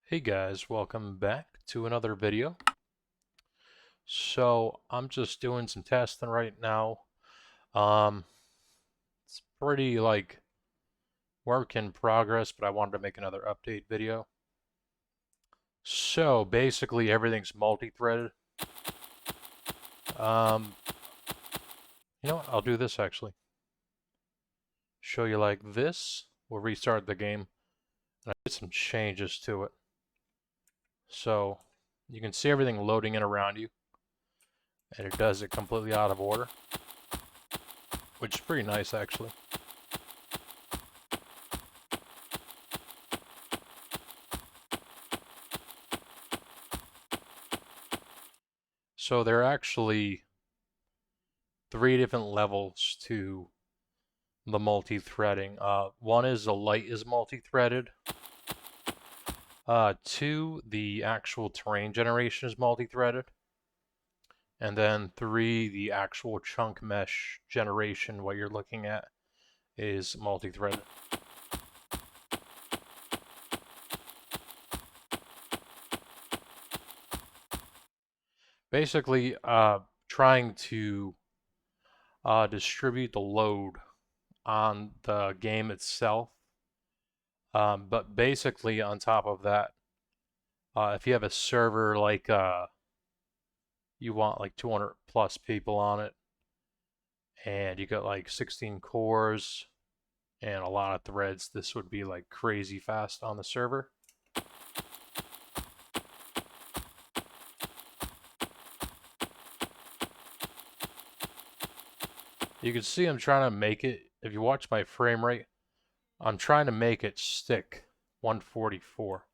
Hey guys, welcome back to another video. So I'm just doing some testing right now. Um, it's pretty like work in progress, but I wanted to make another update video. So basically everything's multi-threaded. Um, you know what? I'll do this actually. Show you like this. We'll restart the game and I did some changes to it. So you can see everything loading in around you, and it does it completely out of order, which is pretty nice actually. So there are actually three different levels to the multi-threading. One is the light is multi-threaded. Two, the actual terrain generation is multi-threaded. And then three, the actual chunk mesh generation, what you're looking at, is multi-threaded. Basically, trying to distribute the load on the game itself. But basically, on top of that, if you have a server like you want like 200 plus people on it, and you got like 16 cores and a lot of threads, this would be like crazy fast on the server. You can see I'm trying to make it, if you watch my frame rate, I'm trying to make it stick 144.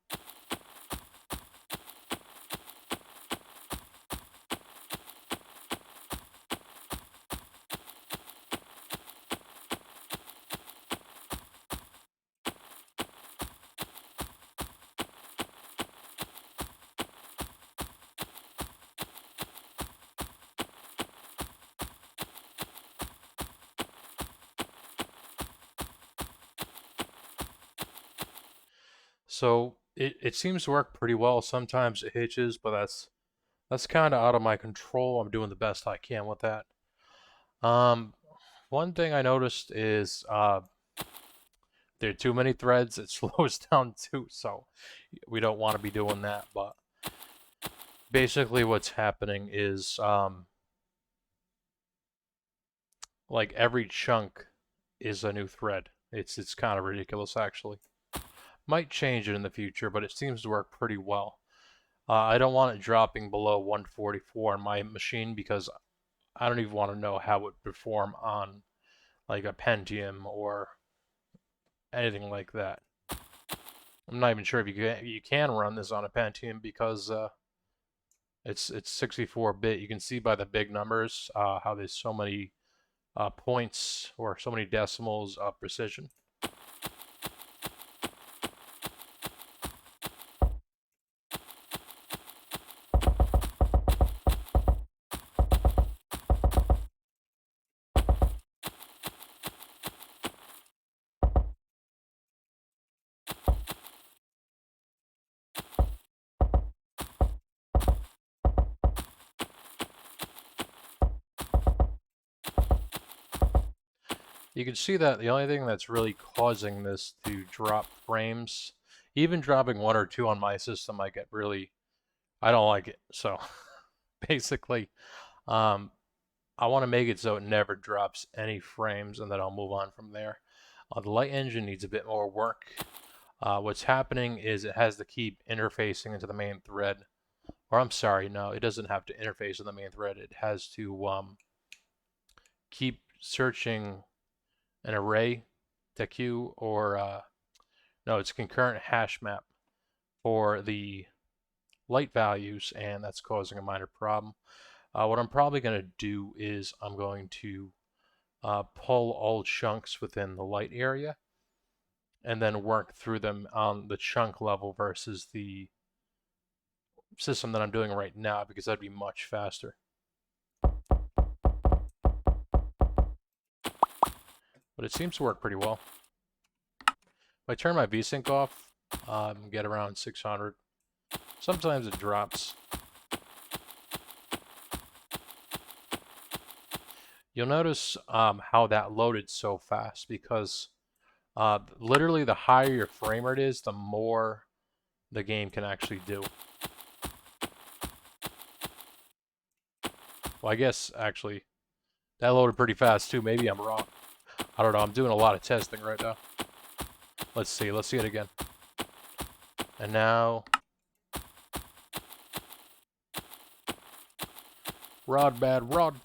So it seems to work pretty well. Sometimes it hitches, but that's kind of out of my control. I'm doing the best I can with that. Um, One thing I noticed is there are too many threads. It slows down too, so we don't want to be doing that. But basically, what's happening is like every chunk is a new thread. It's kind of ridiculous actually. Might change it in the future, but it seems to work pretty well. I don't want it dropping below 144 on my machine because I don't even want to know how it would perform on like a Pentium or anything like that. I'm not even sure if you can run this on a Pentium because it's 64-bit. You can see by the big numbers how there's so many points or so many decimals of precision. You can see that the only thing that's really causing this to drop frames, even dropping one or two on my system, I don't like it. So basically, um, I want to make it so it never drops any frames, and then I'll move on from there. The light engine needs a bit more work. What's happening is it has to keep interfacing into the main thread. Or I'm sorry, no, it doesn't have to interface with the main thread. It has to keep searching an array to or no, it's concurrent hash map for the light values, and that's causing a minor problem. What I'm probably going to do is I'm going to pull all chunks within the light area and then work through them on the chunk level versus the system that I'm doing right now, because that'd be much faster. But it seems to work pretty well. If I turn my VSync off, Get around 600. Sometimes it drops. You'll notice how that loaded so fast because literally the higher your frame rate is, the more the game can actually do. Well, I guess actually that loaded pretty fast too. Maybe I'm wrong. I don't know. I'm doing a lot of testing right now. Let's see. Let's see it again. And now, rod bad rod.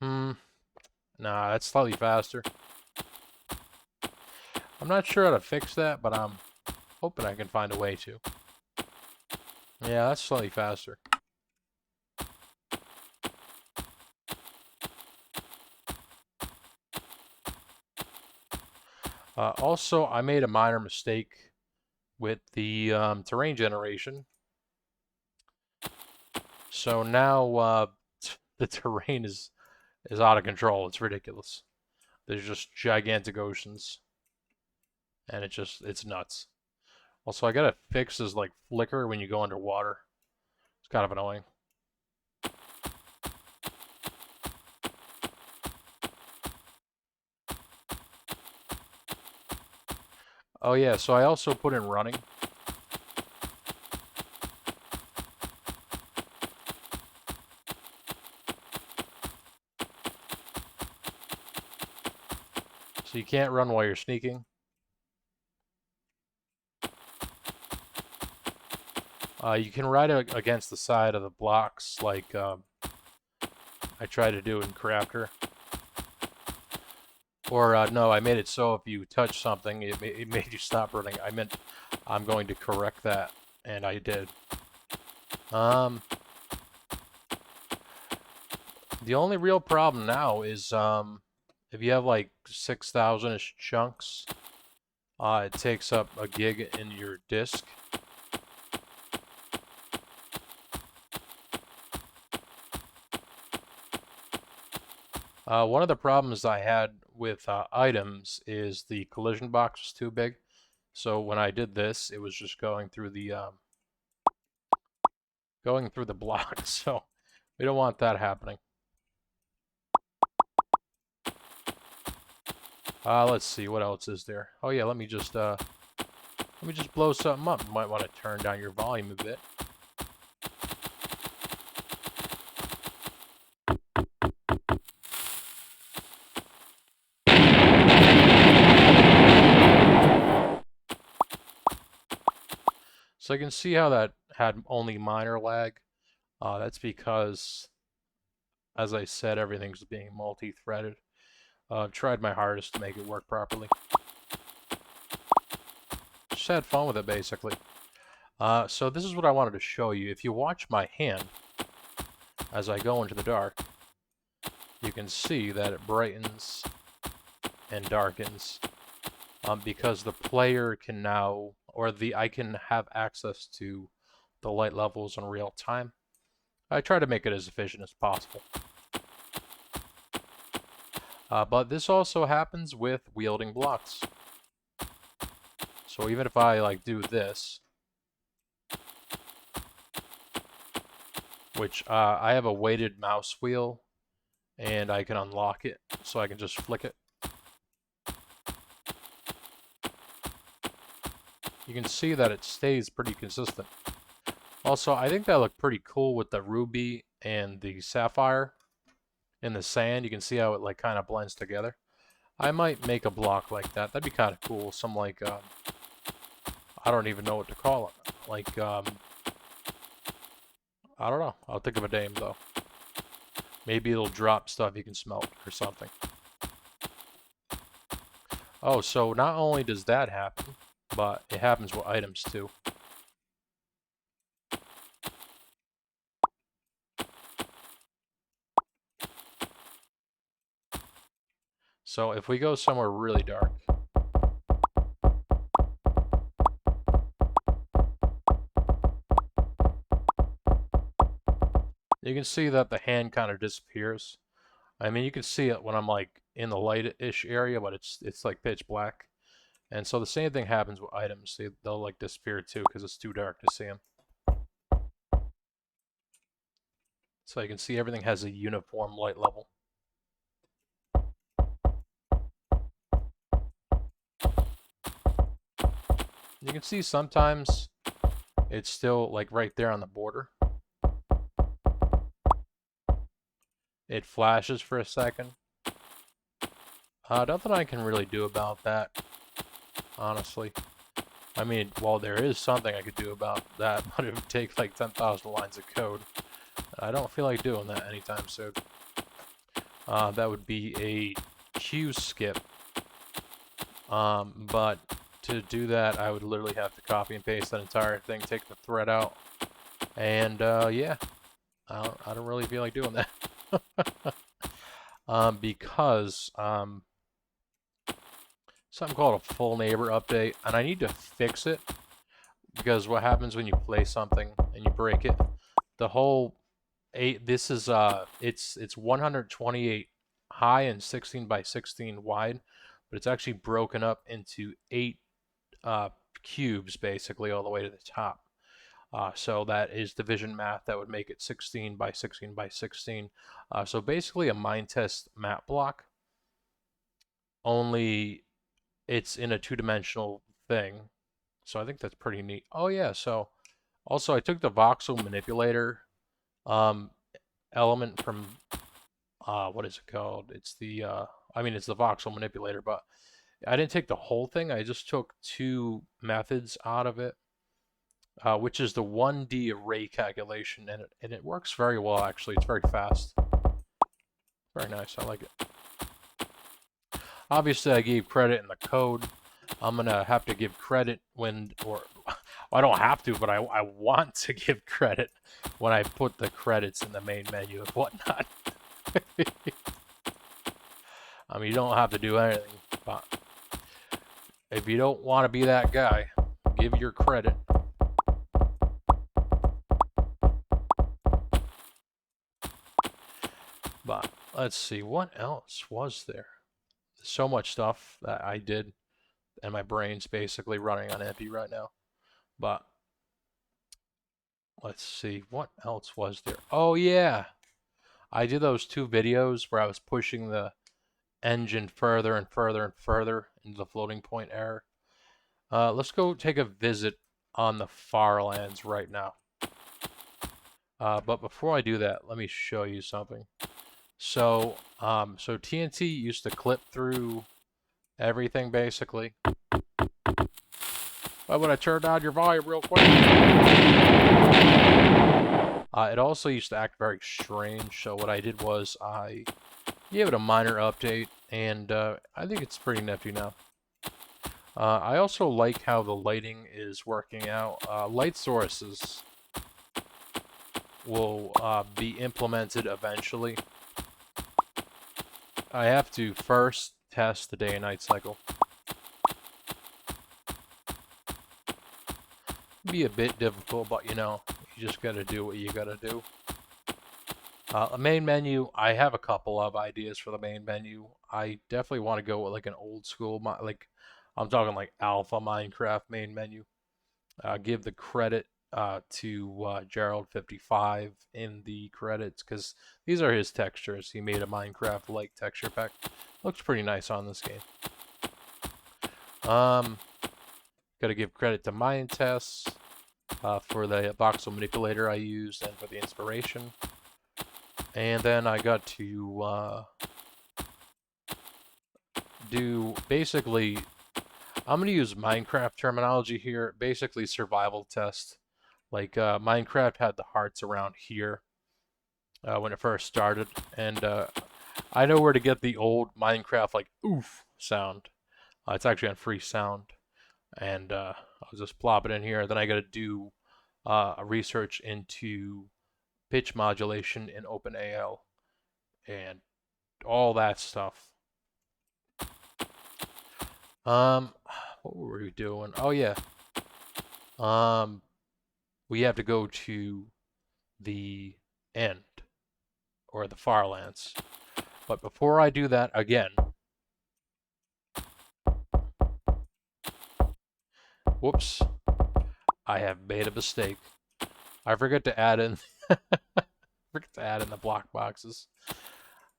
Nah, that's slightly faster. I'm not sure how to fix that, but I'm hoping I can find a way to. Yeah, that's slightly faster. Also, I made a minor mistake with the terrain generation. So now the terrain is out of control. It's ridiculous. There's just gigantic oceans, and it's nuts. Also, I gotta fix this like flicker when you go underwater. It's kind of annoying. Oh yeah, so I also put in running. So you can't run while you're sneaking. You can ride against the side of the blocks like I tried to do in Crafter. Or no, I made it so if you touch something, it made you stop running. I meant I'm going to correct that, and I did. The only real problem now is if you have like 6,000-ish chunks, it takes up a gig in your disk. One of the problems I had with items is the collision box was too big. So when I did this, it was just going through the blocks. So we don't want that happening. Let's see what else is there. Oh yeah, let me just blow something up. You might want to turn down your volume a bit. So I can see how that had only minor lag. That's because, as I said, everything's being multi-threaded. I've tried my hardest to make it work properly. Just had fun with it, basically. So this is what I wanted to show you. If you watch my hand as I go into the dark, you can see that it brightens and darkens because the player can now, or I can have access to the light levels in real time. I try to make it as efficient as possible. But this also happens with wielding blocks. So even if I like do this, which I have a weighted mouse wheel and I can unlock it, so I can just flick it. You can see that it stays pretty consistent. Also, I think that looked pretty cool with the ruby and the sapphire in the sand. You can see how it like kind of blends together. I might make a block like that. That'd be kind of cool. Some like, I don't even know what to call it. Like, I don't know. I'll think of a name though. Maybe it'll drop stuff you can smelt or something. Oh, so not only does that happen, but it happens with items too. So if we go somewhere really dark, you can see that the hand kind of disappears. I mean, you can see it when I'm like in the light-ish area, but it's like pitch black. And so the same thing happens with items. They'll like disappear too because it's too dark to see them. So you can see everything has a uniform light level. You can see sometimes it's still like right there on the border. It flashes for a second. Nothing I can really do about that, honestly. I mean, well, there is something I could do about that, but it would take like 10,000 lines of code. I don't feel like doing that anytime soon. That would be a queue skip. But to do that, I would literally have to copy and paste that entire thing, take the thread out, and yeah, I don't really feel like doing that. Because something called a full neighbor update, and I need to fix it because what happens when you play something and you break it, the whole this is it's 128 high and 16 by 16 wide, but it's actually broken up into 8 cubes basically all the way to the top. So that is division math that would make it 16 by 16 by 16. So basically a Minetest map block, only it's in a two-dimensional thing. So I think that's pretty neat. Oh yeah, so also I took the voxel manipulator element from what is it called? It's the I mean it's the voxel manipulator, but I didn't take the whole thing. I just took 2 methods out of it, which is the 1D array calculation, and it works very well actually. It's very fast, very nice. I like it. Obviously, I gave credit in the code. I'm gonna have to give credit when, or well, I don't have to, but I want to give credit when I put the credits in the main menu and whatnot. I mean, you don't have to do anything, but if you don't want to be that guy, give your credit. But let's see, what else was there? So much stuff that I did, and my brain's basically running on empty right now. But let's see, what else was there? Oh yeah, I did those 2 videos where I was pushing the engine further and further and further into the floating point error. Let's go take a visit on the Farlands right now. But before I do that, let me show you something. So TNT used to clip through everything basically. Why would I turn down your volume real quick? It also used to act very strange. So what I did was I gave it a minor update, and I think it's pretty nifty now. I also like how the lighting is working out. Light sources will be implemented eventually. I have to first test the day and night cycle. Be a bit difficult, but you know, you just gotta do what you gotta do. A main menu, I have a couple of ideas for the main menu. I definitely want to go with like an old school, like I'm talking like alpha Minecraft main menu. Give the credit to Gerald55 in the credits because these are his textures. He made a Minecraft-like texture pack. Looks pretty nice on this game. Gotta give credit to Minetest for the voxel manipulator I used and for the inspiration. And then I got to do basically, I'm going to use Minecraft terminology here, basically survival test. Like Minecraft had the hearts around here when it first started, and I know where to get the old Minecraft like oof sound. It's actually on free sound, and I'll just plop it in here. Then I got to do a research into pitch modulation in OpenAL and all that stuff. What were we doing? Oh yeah. We have to go to the end or the Farlands. But before I do that again, Whoops. I have made a mistake. I forget to add in the block boxes.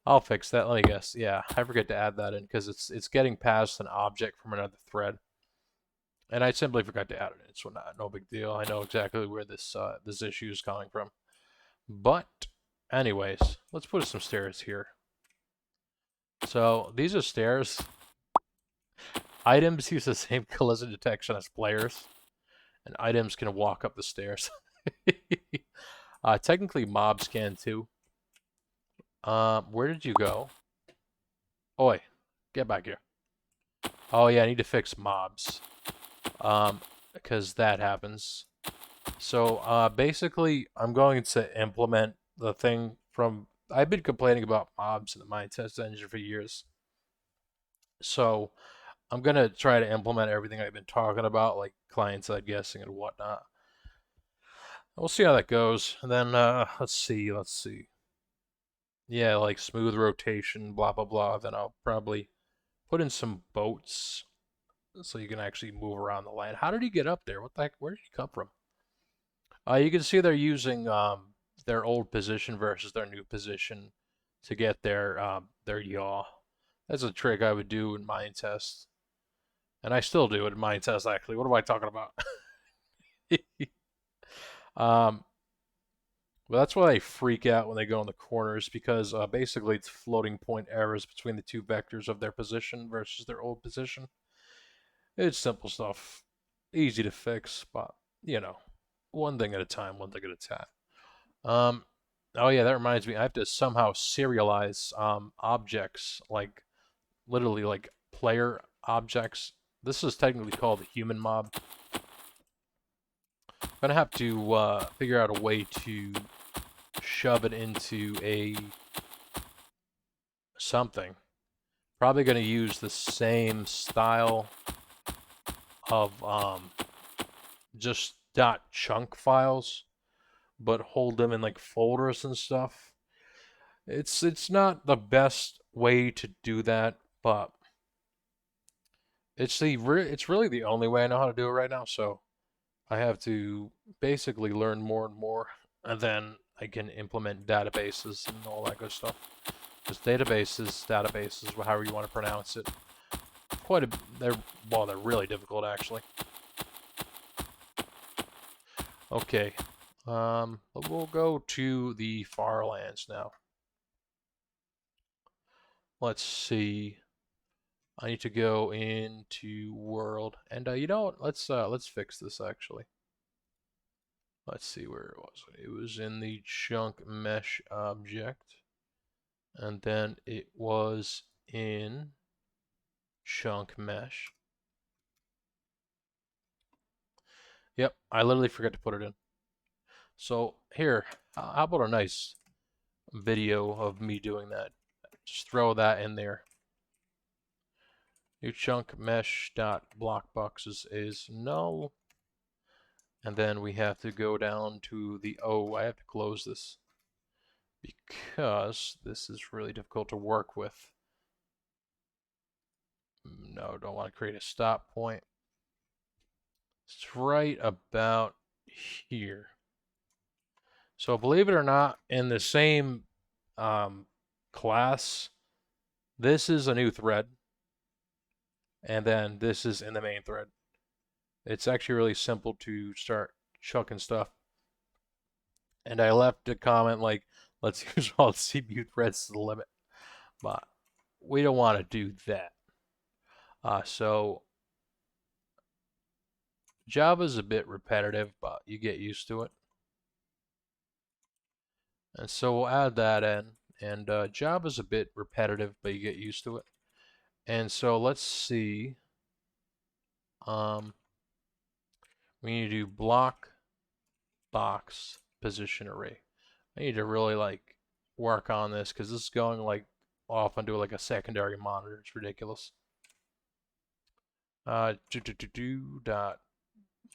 I'll fix that. Let me guess. Yeah, I forget to add that in because it's getting past an object from another thread, and I simply forgot to add it in. So no big deal. I know exactly where this issue is coming from. But anyways, let's put some stairs here. So these are stairs. Items use the same collision detection as players, and items can walk up the stairs. Technically, mobs can too. Where did you go? Oi, get back here. Oh yeah, I need to fix mobs. Because that happens. So basically, I'm going to implement the thing from. I've been complaining about mobs in the Minetest engine for years. So I'm gonna try to implement everything I've been talking about, like client-side guessing and whatnot. We'll see how that goes. And then let's see. Yeah, like smooth rotation, blah blah blah. Then I'll probably put in some boats so you can actually move around the land. How did he get up there? What the heck? Where did he come from? You can see they're using their old position versus their new position to get their yaw. That's a trick I would do in Minetest, and I still do it in Minetest. Actually, what am I talking about? um, Well, that's why they freak out when they go in the corners because basically it's floating point errors between the two vectors of their position versus their old position. It's simple stuff, easy to fix, but you know, one thing at a time, one thing at a time. Um, oh yeah, that reminds me, I have to somehow serialize objects, like literally like player objects. This is technically called a human mob. I'm gonna have to figure out a way to shove it into a something. Probably going to use the same style of just .chunk files, but hold them in like folders and stuff. It's not the best way to do that, but it's really the only way I know how to do it right now. So I have to basically learn more and more, and then I can implement databases and all that good stuff. Just databases, however you want to pronounce it. They're really difficult actually. Okay, we'll go to the far lands now. Let's see. I need to go into world, and you know what? Let's fix this actually. Let's see where it was. It was in the chunk mesh object, and then it was in chunk mesh. Yep, I literally forgot to put it in. So here, how about a nice video of me doing that? Just throw that in there. New chunk mesh dot blockboxes is null. And then we have to go down to the I have to close this because this is really difficult to work with. No, don't want to create a stop point. It's right about here. So believe it or not, in the same class, this is a new thread, and then this is in the main thread. It's actually really simple to start chucking stuff. And I left a comment like, let's use all the CPU threads to the limit. But we don't want to do that. So Java's a bit repetitive, but you get used to it. And so we'll add that in. And Java's a bit repetitive, but you get used to it. And so let's see. We need to do block box position array. I need to really like work on this because this is going like off onto like a secondary monitor. It's ridiculous. Dot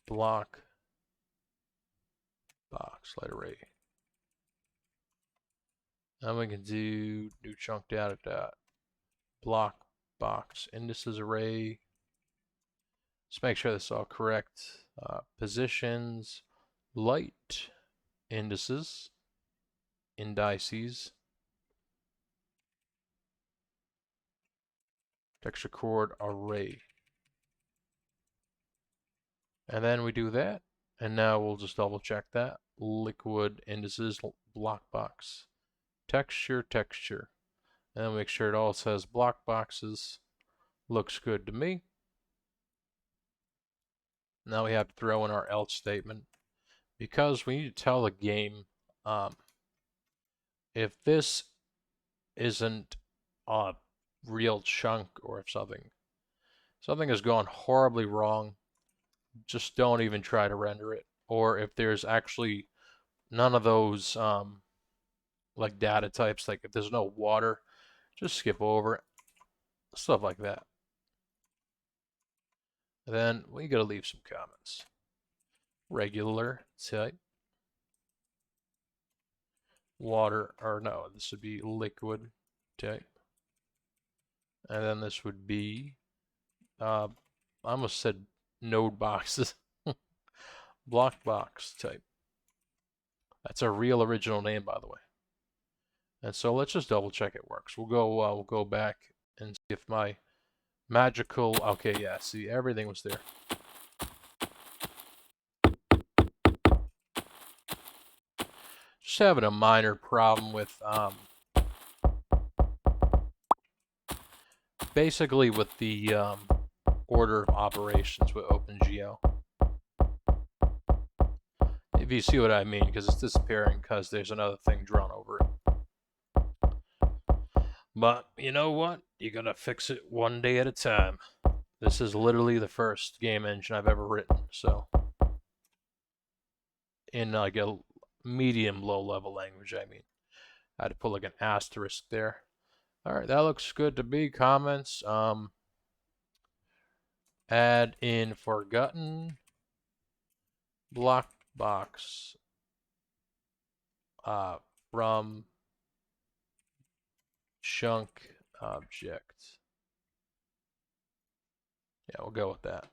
block box light array. Then we can do new chunk data dot block box indices array. Let's make sure this is all correct. Positions, light, indices, indices, texture chord array. And then we do that. And now we'll just double check that. Liquid indices, block box, texture, texture. And then make sure it all says block boxes. Looks good to me. Now we have to throw in our else statement because we need to tell the game if this isn't a real chunk or if something has gone horribly wrong, just don't even try to render it. Or if there's actually none of those like data types, like if there's no water, just skip over it. Stuff like that. And then we gotta leave some comments. Regular type. Water, or no, this would be liquid type. And then this would be, I almost said node boxes. Block box type. That's a real original name, by the way. And so let's just double check it works. We'll go back and see if my magical, okay, yeah, see, everything was there. Just having a minor problem with, basically with the order of operations with OpenGL. If you see what I mean, because it's disappearing because there's another thing drawn over it. But you know what? You're gonna fix it one day at a time. This is literally the first game engine I've ever written, so in like a medium low level language, I mean. I had to put like an asterisk there. Alright, that looks good to me. Comments. Add in forgotten block box from chunk object. Yeah, we'll go with that.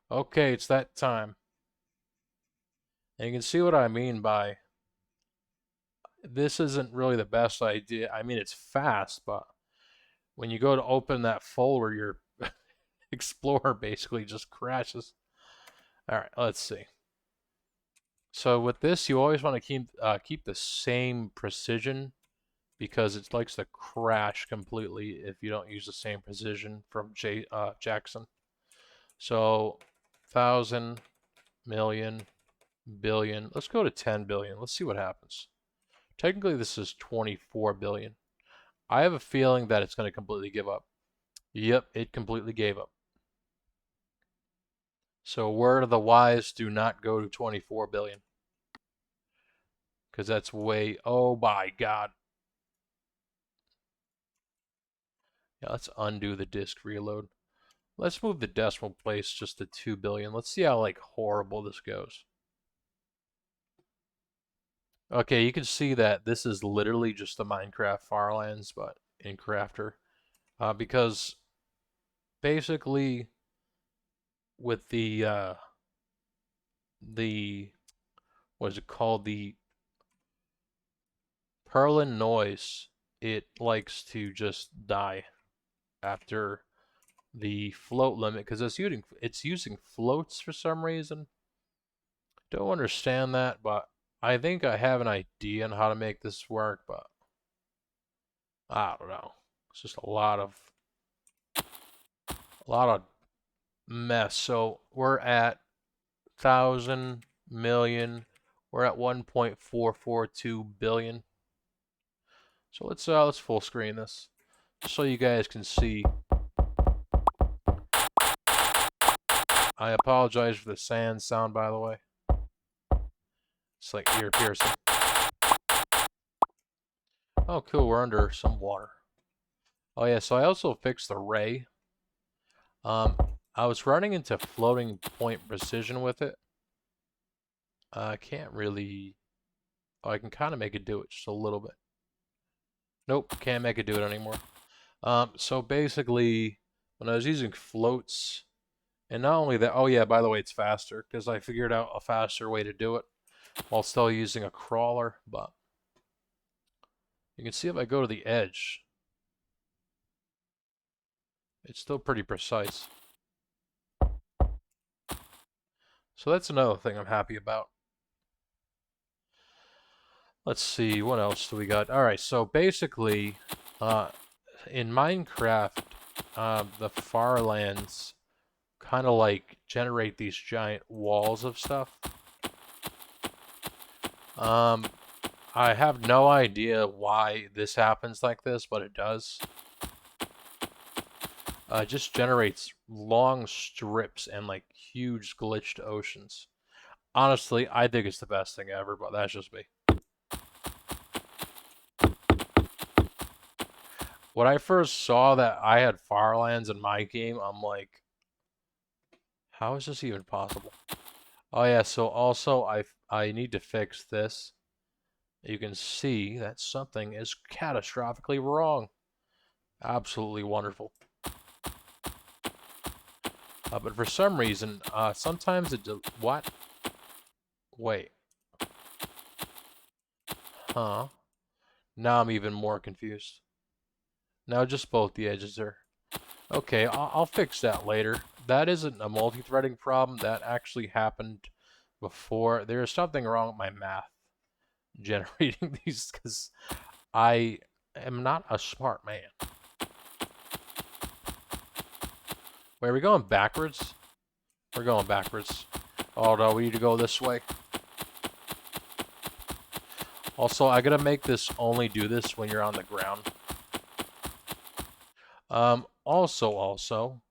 Okay, it's that time. And you can see what I mean by this isn't really the best idea. I mean, it's fast, but when you go to open that folder, your Explorer basically just crashes. All right, let's see. So with this, you always want to keep the same precision because it likes to crash completely if you don't use the same precision from Jackson. So 1,000, million, billion. Let's go to 10 billion. Let's see what happens. Technically, this is 24 billion. I have a feeling that it's going to completely give up. Yep, it completely gave up. So word of the wise, do not go to 24 billion. Because that's way, oh my god. Yeah, let's undo the disk reload. Let's move the decimal place just to 2 billion. Let's see how like horrible this goes. Okay, you can see that this is literally just the Minecraft Farlands, but in Crafter. Because basically with the what is it called, the Perlin noise, it likes to just die after the float limit because it's using floats for some reason. Don't understand that, but I think I have an idea on how to make this work, but I don't know. It's just a lot of mess. So we're at 1,000 million. We're at 1.442 billion. So let's full screen this just so you guys can see. I apologize for the sand sound, by the way. It's like ear piercing. Oh, cool. We're under some water. Oh yeah. So I also fixed the ray. I was running into floating point precision with it. I can't really. Oh, I can kind of make it do it just a little bit. Nope, can't make it do it anymore. So basically, when I was using floats, and not only that, oh yeah, by the way, it's faster because I figured out a faster way to do it while still using a crawler. But you can see if I go to the edge, it's still pretty precise. So that's another thing I'm happy about. Let's see, what else do we got? All right, so basically, in Minecraft, the Farlands kind of like generate these giant walls of stuff. I have no idea why this happens like this, but it does. It just generates long strips and like huge glitched oceans. Honestly, I think it's the best thing ever, but that's just me. When I first saw that I had Farlands in my game, I'm like, how is this even possible? Oh yeah, so also I need to fix this. You can see that something is catastrophically wrong. Absolutely wonderful. But for some reason, sometimes it what? Wait. Huh? Now I'm even more confused. Now just both the edges are. Okay, I'll fix that later. That isn't a multi-threading problem. That actually happened before. There's something wrong with my math generating these because I am not a smart man. Wait, are we going backwards? We're going backwards. Oh no, we need to go this way. Also, I gotta make this only do this when you're on the ground. Also, something.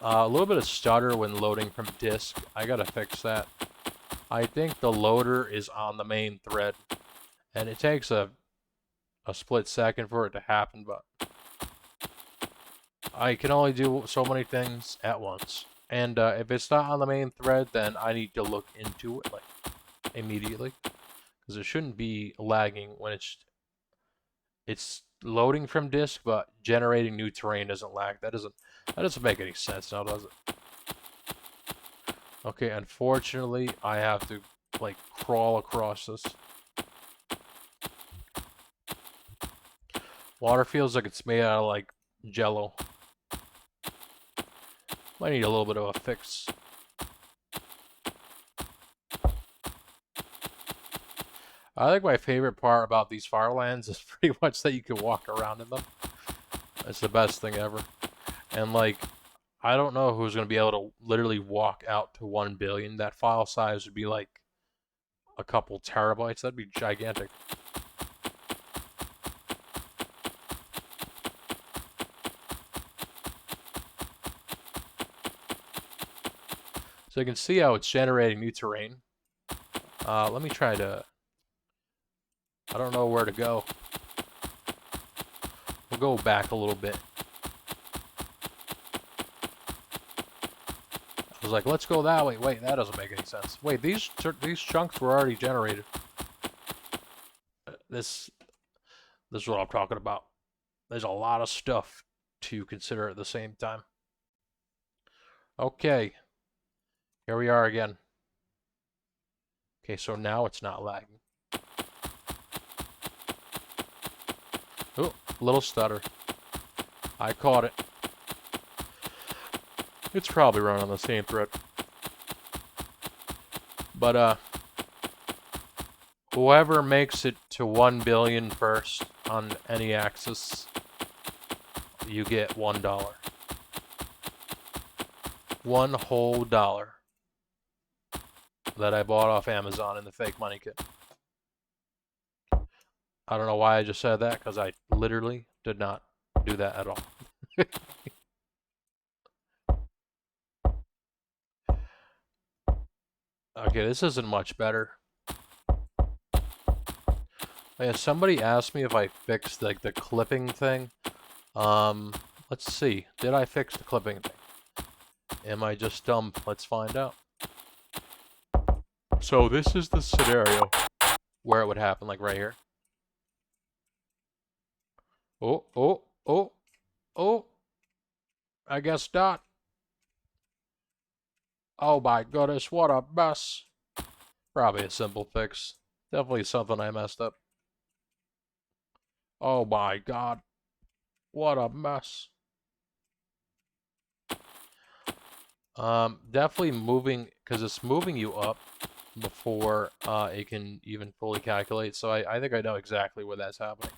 A little bit of stutter when loading from disk. I gotta fix that. I think the loader is on the main thread, and it takes a split second for it to happen, but I can only do so many things at once. And if it's not on the main thread, then I need to look into it like immediately, because it shouldn't be lagging when it's loading from disk, but generating new terrain doesn't lag. That doesn't make any sense now, does it? Okay, unfortunately, I have to like crawl across this. Water feels like it's made out of like jello. Might need a little bit of a fix. I think my favorite part about these Farlands is pretty much that you can walk around in them. It's the best thing ever. And like, I don't know who's going to be able to literally walk out to 1 billion. That file size would be like a couple terabytes. That'd be gigantic. So you can see how it's generating new terrain. Let me try to... I don't know where to go. We'll go back a little bit. I was like, let's go that way. Wait, that doesn't make any sense. Wait, these chunks were already generated. This is what I'm talking about. There's a lot of stuff to consider at the same time. Okay. Here we are again. Okay, so now it's not lagging. Oh, little stutter. I caught it. It's probably running on the same thread. But, whoever makes it to 1 billion first on any axis, you get $1. One whole dollar that I bought off Amazon in the fake money kit. I don't know why I just said that, because I literally did not do that at all. Okay, this isn't much better. Yeah, somebody asked me if I fixed like the clipping thing. Let's see. Did I fix the clipping thing? Am I just dumb? Let's find out. So this is the scenario where it would happen, like right here. Oh, oh, oh, oh. I guess not. Oh my goodness, what a mess. Probably a simple fix. Definitely something I messed up. Oh my god, what a mess. Definitely moving, because it's moving you up before it can even fully calculate. So I think I know exactly where that's happening.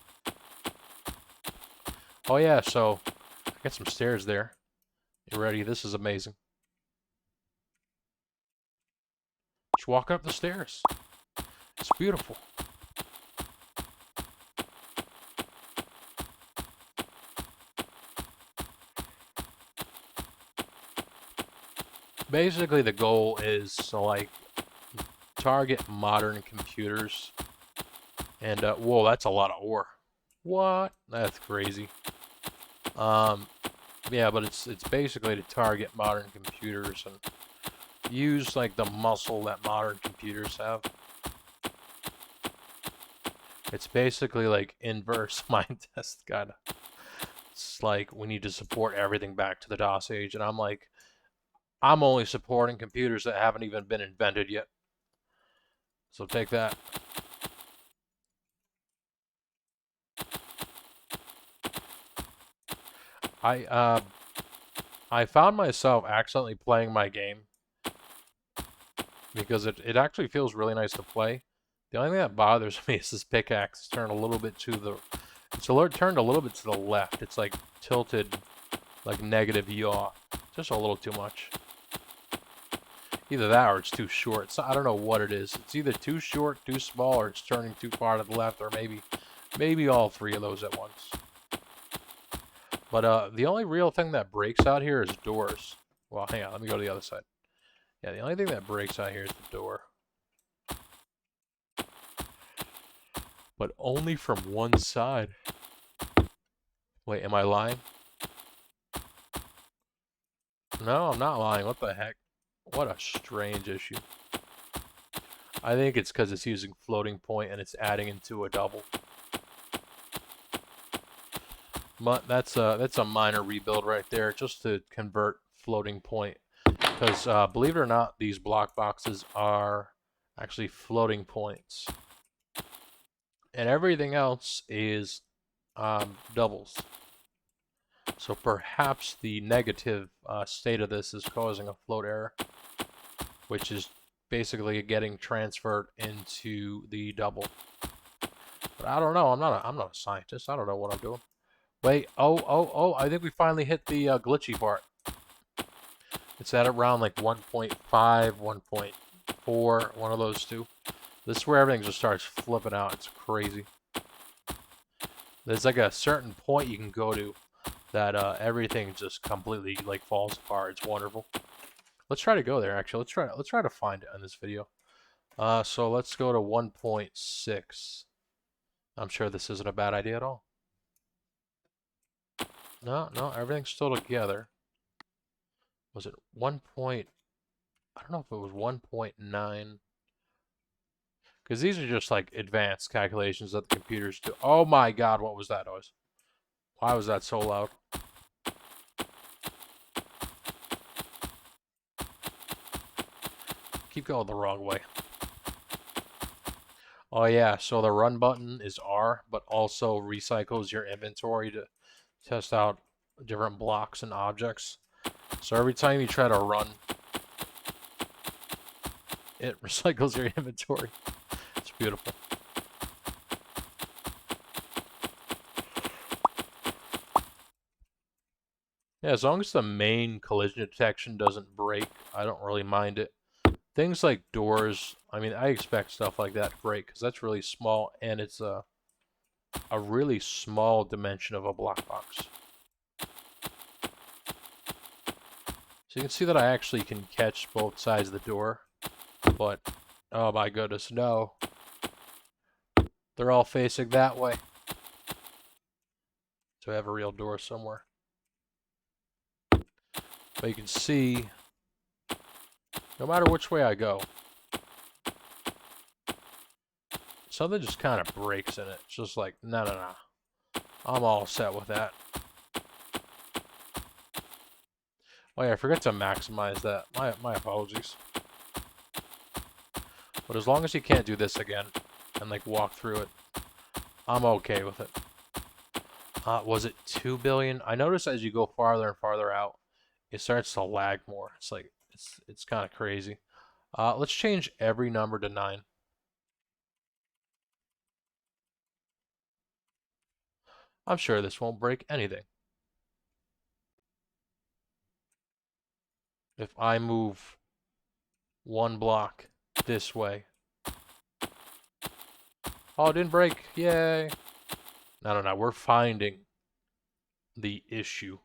Oh yeah, so I got some stairs there. You ready? This is amazing. Just walk up the stairs. It's beautiful. Basically, the goal is to like target modern computers. And whoa, that's a lot of ore. What? That's crazy. Yeah, but it's basically to target modern computers and use like the muscle that modern computers have. It's basically like inverse mind test kind of. It's like we need to support everything back to the DOS age, and I'm like, I'm only supporting computers that haven't even been invented yet. So take that. I found myself accidentally playing my game because it actually feels really nice to play. The only thing that bothers me is this pickaxe is turned a little bit to the turned a little bit to the left. It's like tilted like negative yaw. Just a little too much. Either that or it's too short. So I don't know what it is. It's either too short, too small, or it's turning too far to the left, or maybe all three of those at once. But the only real thing that breaks out here is doors. Well, hang on, let me go to the other side. Yeah, the only thing that breaks out here is the door. But only from one side. Wait, am I lying? No, I'm not lying. What the heck? What a strange issue. I think it's because it's using floating point and it's adding into a double. But that's a minor rebuild right there, just to convert floating point. Because believe it or not, these block boxes are actually floating points, and everything else is doubles. So perhaps the negative state of this is causing a float error, which is basically getting transferred into the double. But I don't know. I'm not a scientist. I don't know what I'm doing. Wait. Oh! I think we finally hit the glitchy part. It's at around like 1.5, 1.4, one of those two. This is where everything just starts flipping out. It's crazy. There's like a certain point you can go to that everything just completely like falls apart. It's wonderful. Let's try to go there. Actually, let's try to find it in this video. So let's go to 1.6. I'm sure this isn't a bad idea at all. No, everything's still together. Was it 1. I don't know if it was 1.9. Because these are just like advanced calculations that the computers do. Oh my god, what was that noise? Why was that so loud? Keep going the wrong way. Oh yeah, so the run button is R, but also recycles your inventory to test out different blocks and objects. So every time you try to run, it recycles your inventory. It's beautiful. Yeah, as long as the main collision detection doesn't break, I don't really mind it. Things like doors, I mean, I expect stuff like that to break because that's really small, and it's a really small dimension of a block box. So you can see that I actually can catch both sides of the door, but oh my goodness, no. They're all facing that way. So I have a real door somewhere. But you can see, no matter which way I go, something just kind of breaks in it. It's just like, no. I'm all set with that. Oh yeah, I forgot to maximize that. My apologies. But as long as you can't do this again and like walk through it, I'm okay with it. Was it 2 billion? I notice as you go farther and farther out, it starts to lag more. It's like it's kind of crazy. Let's change every number to 9. I'm sure this won't break anything. If I move 1 block this way. Oh, it didn't break. Yay. No. We're finding the issue.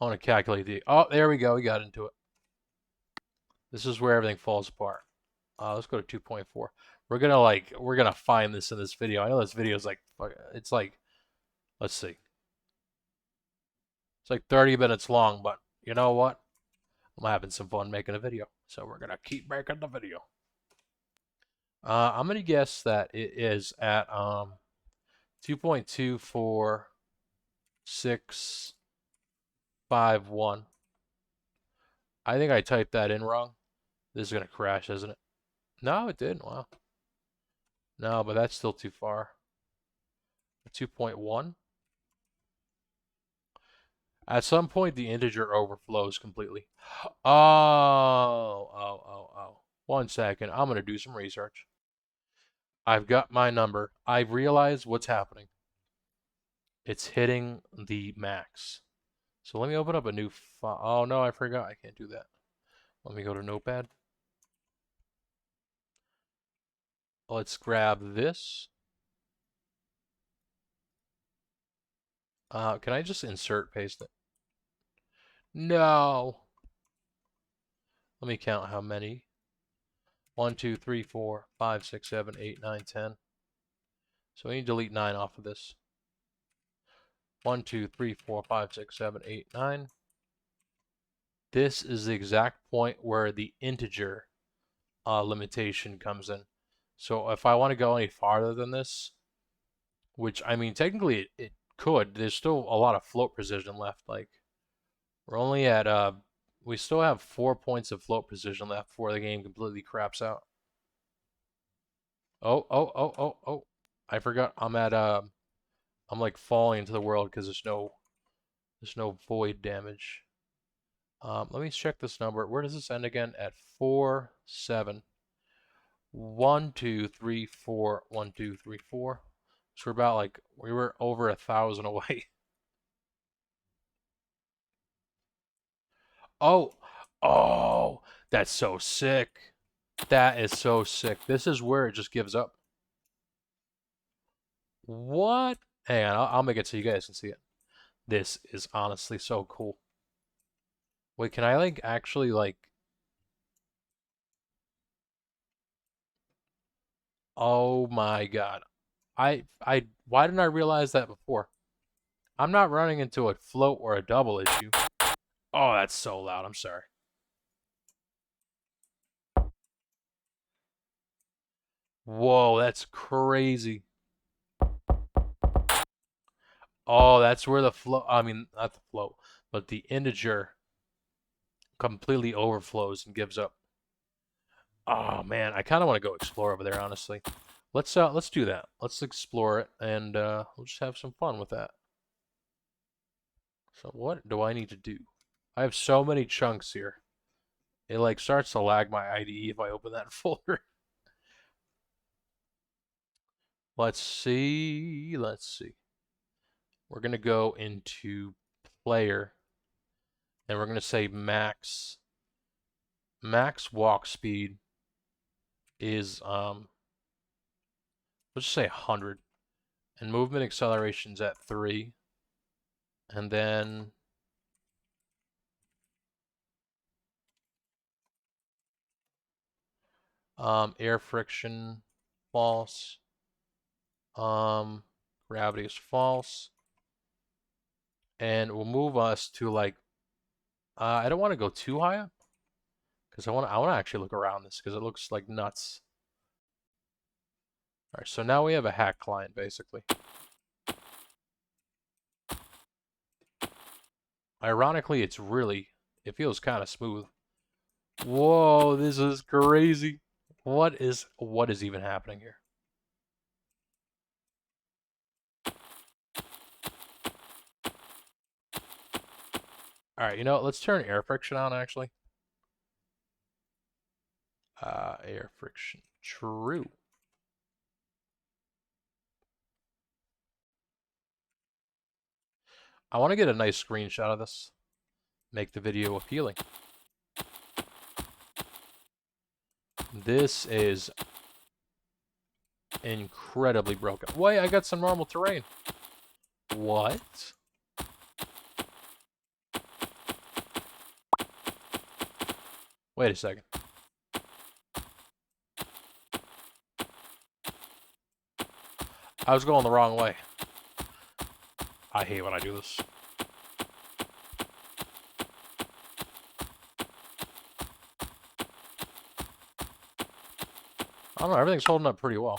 I want to calculate the... Oh, there we go. We got into it. This is where everything falls apart. Let's go to 2.4. We're gonna find this in this video. I know this video is like, it's like, let's see. It's like 30 minutes long, but you know what? I'm having some fun making a video. So we're gonna keep making the video. I'm gonna guess that it is at 2.24651. I think I typed that in wrong. This is gonna crash, isn't it? No, it didn't. Wow. No, but that's still too far. 2.1. At some point, the integer overflows completely. Oh. 1 second. I'm going to do some research. I've got my number. I've realized what's happening. It's hitting the max. So let me open up a new file. Oh, no, I forgot. I can't do that. Let me go to Notepad. Let's grab this. Can I just insert paste it? No. Let me count how many. 1, 2, 3, 4, 5, 6, 7, 8, 9, 10. So we need to delete 9 off of this. 1, 2, 3, 4, 5, 6, 7, 8, 9. This is the exact point where the integer limitation comes in. So if I want to go any farther than this, which I mean technically it could, there's still a lot of float precision left. Like we're only at we still have 4 points of float precision left before the game completely craps out. Oh. I forgot I'm at I'm like falling into the world because there's no void damage. Let me check this number. Where does this end again? At 4, 7. 1, 2, 3, 4, 1, 2, 3, 4. So we're about like, we were over 1,000 away. Oh, that's so sick. That is so sick. This is where it just gives up. What? Hang on, I'll make it so you guys can see it. This is honestly so cool. Wait, can I like actually like... Oh my God. Why didn't I realize that before? I'm not running into a float or a double issue. Oh, that's so loud. I'm sorry. Whoa, that's crazy. Oh, that's where the flow, I mean, not the flow, but the integer completely overflows and gives up. Oh man, I kind of want to go explore over there, honestly. Let's do that. Let's explore it and we'll just have some fun with that. So what do I need to do? I have so many chunks here. It like starts to lag my IDE if I open that folder. Let's see. We're going to go into player and we're going to say max walk speed is let's just say 100 and movement acceleration's at 3 and then air friction false, gravity is false, and we'll move us to like I don't want to go too high up because I want to actually look around this because it looks like nuts. Alright, so now we have a hack client, basically. Ironically, it feels kind of smooth. Whoa, this is crazy. What is even happening here? Alright, you know what? Let's turn air friction on, actually. Air friction. True. I want to get a nice screenshot of this. Make the video appealing. This is incredibly broken. Wait, I got some normal terrain. What? Wait a second. I was going the wrong way. I hate when I do this. I don't know, everything's holding up pretty well.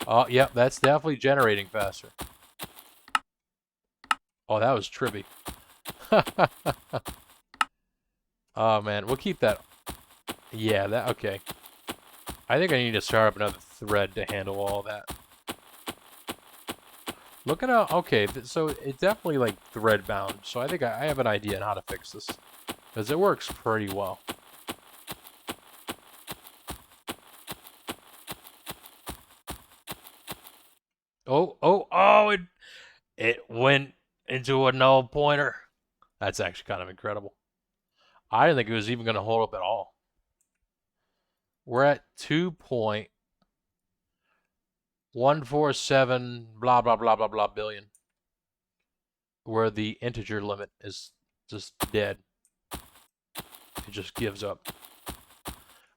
Oh, yeah, that's definitely generating faster. Oh, that was trippy. Oh, man, we'll keep that. Yeah, that, okay. I think I need to start up another thread to handle all that. Look at how, okay, so it's definitely like thread bound. So I think I have an idea on how to fix this. Because it works pretty well. Oh, it went into a null pointer. That's actually kind of incredible. I didn't think it was even going to hold up at all. We're at 2.147 blah, blah, blah, blah, blah billion. Where the integer limit is just dead. It just gives up.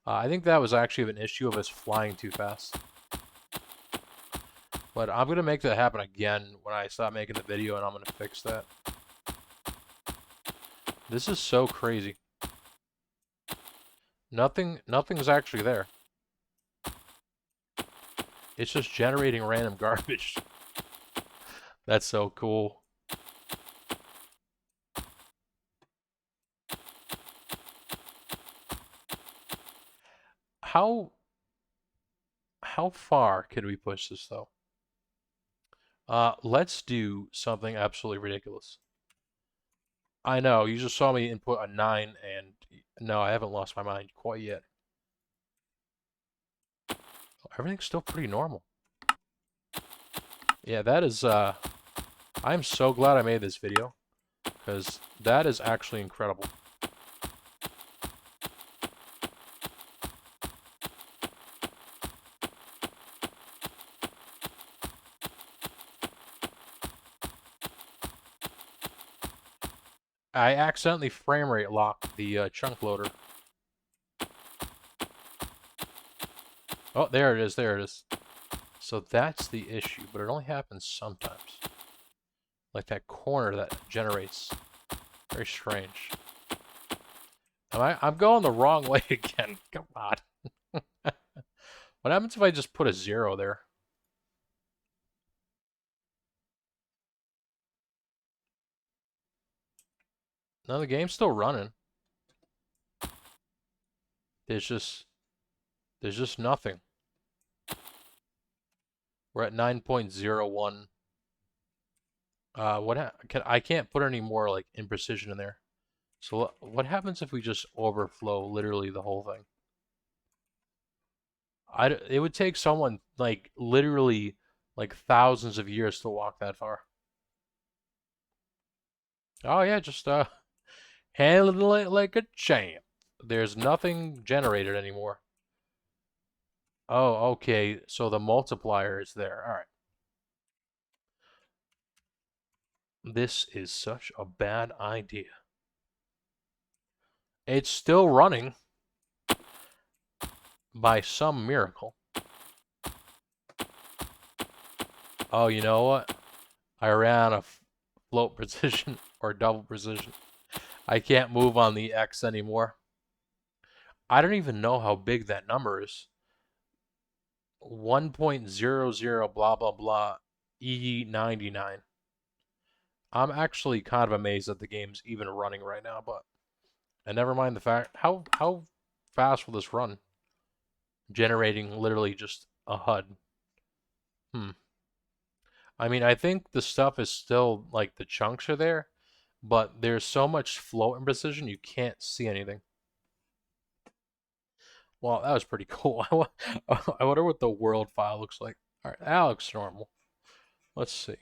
I think that was actually an issue of us flying too fast. But I'm going to make that happen again when I stop making the video, and I'm going to fix that. This is so crazy. Nothing's actually there. It's just generating random garbage. That's so cool. How far can we push this, though? Let's do something absolutely ridiculous. I know, you just saw me input a 9, and no, I haven't lost my mind quite yet. Everything's still pretty normal. Yeah, that is, I'm so glad I made this video, because that is actually incredible. I accidentally frame rate locked the chunk loader. Oh, there it is, there it is. So that's the issue, but it only happens sometimes. Like that corner that generates. Very strange. I'm going the wrong way again. Come on. What happens if I just put a 0 there? No, the game's still running. There's just nothing. We're at 9.01. I can't put any more like imprecision in there. So what happens if we just overflow literally the whole thing? It would take someone like literally like thousands of years to walk that far. Oh yeah, just handle it like a champ. There's nothing generated anymore. Oh, okay. So the multiplier is there. All right. This is such a bad idea. It's still running by some miracle. Oh, you know what? I ran a float precision or double precision. I can't move on the X anymore. I don't even know how big that number is. 1.00 blah blah blah E99. I'm actually kind of amazed that the game's even running right now, but and never mind the fact how fast will this run? Generating literally just a HUD. Hmm. I mean, I think the stuff is still like the chunks are there, but there's so much float and precision you can't see anything. Well, that was pretty cool. I wonder what the world file looks like. All right, that looks normal. Let's see.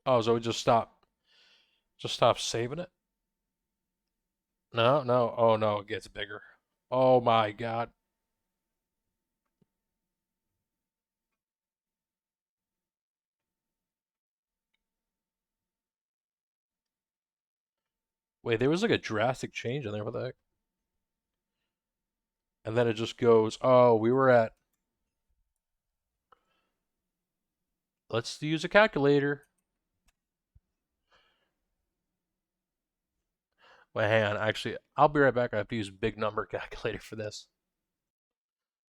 Oh, so we just stop saving it? No, no. Oh no, it gets bigger. Oh my God. Wait, there was like a drastic change in there. What the heck? And then it just goes, oh, we were at, let's use a calculator. Wait, hang on. Actually, I'll be right back. I have to use big number calculator for this.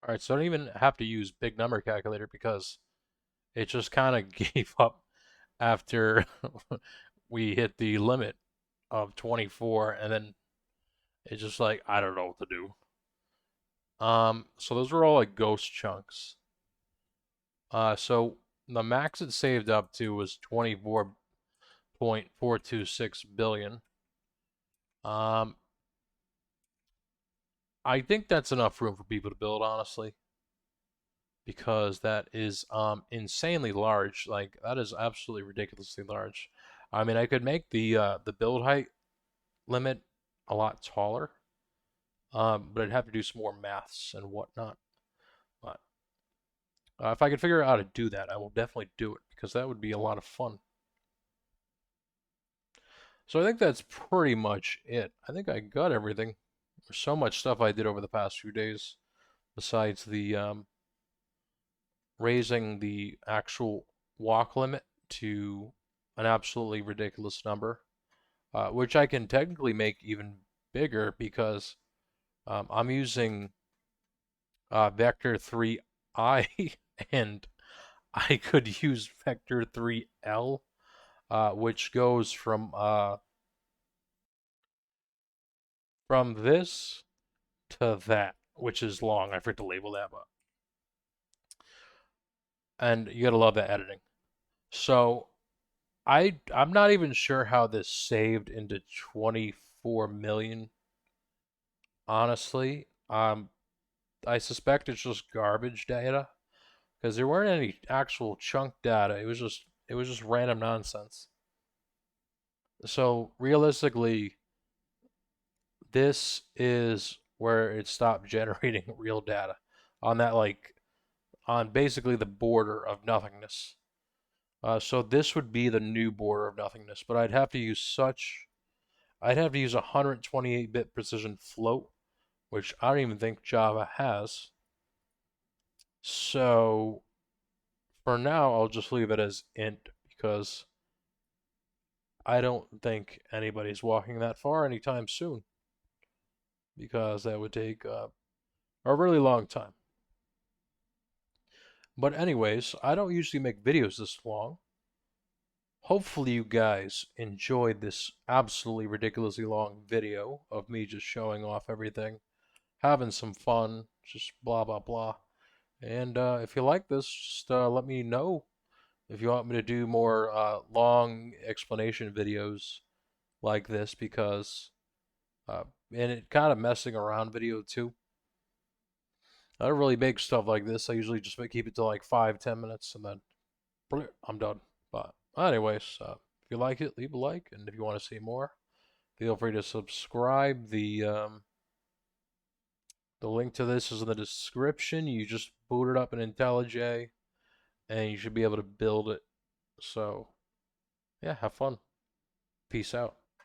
All right, so I don't even have to use big number calculator because it just kind of gave up after we hit the limit of 24, and then it's just like, I don't know what to do. So those were all like ghost chunks. So the max it saved up to was 24.426 billion. Um, I think that's enough room for people to build, honestly, because that is insanely large. Like that is absolutely ridiculously large. I mean, I could make the build height limit a lot taller, but I'd have to do some more maths and whatnot. But if I could figure out how to do that, I will definitely do it because that would be a lot of fun. So I think that's pretty much it. I think I got everything. There's so much stuff I did over the past few days besides the raising the actual walk limit to an absolutely ridiculous number, which I can technically make even bigger because I'm using vector 3i and I could use vector 3l, which goes from this to that, which is long. I forget to label that, but and you gotta love that editing. So I'm not even sure how this saved into 24 million. Honestly, I suspect it's just garbage data because there weren't any actual chunk data. It was just random nonsense. So realistically, this is where it stopped generating real data on that like on basically the border of nothingness. So this would be the new border of nothingness, but I'd have to use 128-bit precision float, which I don't even think Java has. So for now, I'll just leave it as int because I don't think anybody's walking that far anytime soon because that would take a really long time. But anyways, I don't usually make videos this long. Hopefully you guys enjoyed this absolutely ridiculously long video of me just showing off everything, having some fun, just blah blah blah. And if you like this, just let me know if you want me to do more long explanation videos like this because and it kind of messing around video too. I don't really make stuff like this. I usually just keep it to like 5-10 minutes and then I'm done. But anyways, if you like it, leave a like, and if you want to see more, feel free to subscribe. The link to this is in the description. You just boot it up in IntelliJ, and you should be able to build it. So yeah, have fun. Peace out.